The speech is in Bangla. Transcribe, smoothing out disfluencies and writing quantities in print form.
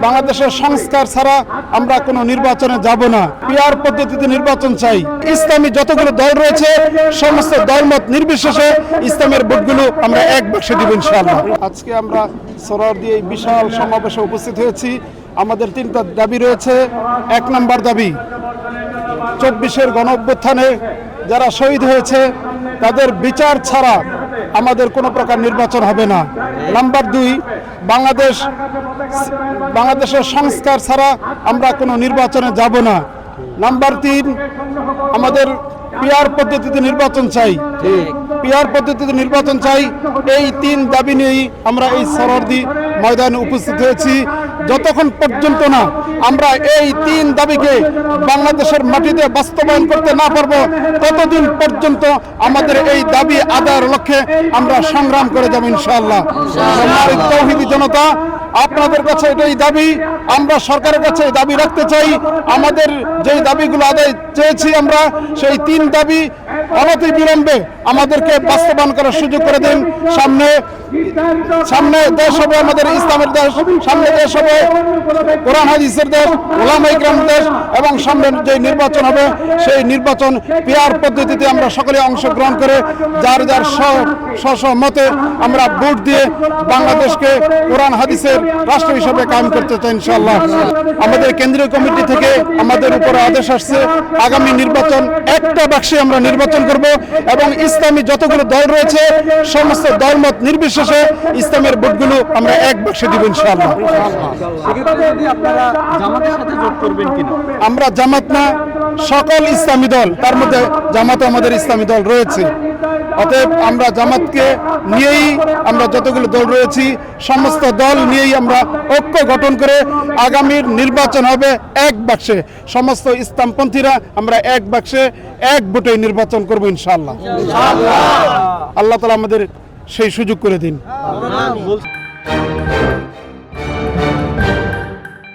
বাংলাদেশের সংস্কার ছাড়া আমরা কোনো নির্বাচনে যাব না। পিআর পদ্ধতিতে নির্বাচন চাই। ইসলামী যতগুলো দল রয়েছে সমস্ত দলমত নির্বিশেষে ইসলামের ভোটগুলো আমরা এক বাক্সে দিব ইনশাআল্লাহ। আজকে আমরা সোহরাওয়ার্দী এই বিশাল সমাবেশে উপস্থিত হয়েছি। আমাদের তিনটা দাবি রয়েছে। ১ নম্বর দাবি, ২৪-এর গণঅভ্যুত্থানে যারা শহীদ হয়েছে তাদের বিচার ছাড়া আমাদের কোনো প্রকার নির্বাচন হবে না। নাম্বার ২, বাংলাদেশের সংস্কার ছাড়া আমরা কোনো নির্বাচনে যাব না। নাম্বার ৩, আমাদের পিআর পদ্ধতিতে নির্বাচন চাই। পিআর পদ্ধতিতে নির্বাচন চাই। এই ৩ দাবি নিয়েই আমরা এই সোহরাওয়ার্দী ময়দানে উপস্থিত হয়েছি। যতক্ষণ পর্যন্ত না আমরা এই ৩ দাবিকে বাংলাদেশের মাটিতে বাস্তবায়ন করতে না পারবো ততদিন পর্যন্ত আমাদের এই দাবি আদায়ের লক্ষ্যে আমরা সংগ্রাম করে যাব ইনশাআল্লাহ। সম্মানিত তৌহিদি জনতা, আপনাদের কাছে এটাই দাবি, আমরা সরকারের কাছে দাবি রাখতে চাই। আমাদের যেই দাবিগুলো আদায় চেয়েছি আমরা, সেই ৩ দাবি অনতি বিলম্বে আমাদেরকে বাস্তবায়ন করার সুযোগ করে দিন। সামনে দেশ হবে আমাদের ইসলামের দেশ, সামনে দেশ হবে কোরআন হাদিসের দেশ, উলামা ইকরামের দেশ, এবং সামনে যে নির্বাচন হবে সেই নির্বাচন পিআর পদ্ধতিতে আমরা সকলে অংশগ্রহণ করে যার যার স্ব মতে আমরা ভোট দিয়ে বাংলাদেশকে কোরআন হাদিসের রাষ্ট্র হিসেবে কায়েম করতে চাই ইনশাআল্লাহ। আমাদের কেন্দ্রীয় কমিটি থেকে আমাদের উপরে আদেশ আসছে, আগামী নির্বাচন একটা বাক্সে আমরা নির্বাচন করব এবং ইসলামী যতগুলো দল রয়েছে সমস্ত দলমত নির্বিশেষে ইসলামের ভোটগুলো আমরা এক বাক্সে দিব ইনশাআল্লাহ। আমরা জামাত না, সকল ইসলামী দল, তার মধ্যে জামাতও আমাদের ইসলামী দল রয়েছে। অতএব আমরা জামাতকে নিয়েই আমরা যতগুলো দল রয়েছি সমস্ত দল নিয়েই আমরা ঐক্য গঠন করে আগামীর নির্বাচন হবে এক বাক্সে। সমস্ত ইসলামপন্থীরা আমরা এক বাক্সে এক ভোটে নির্বাচন করব ইনশাআল্লাহ। আল্লাহ তাআলা আমাদের সেই সুযোগ করে দিন।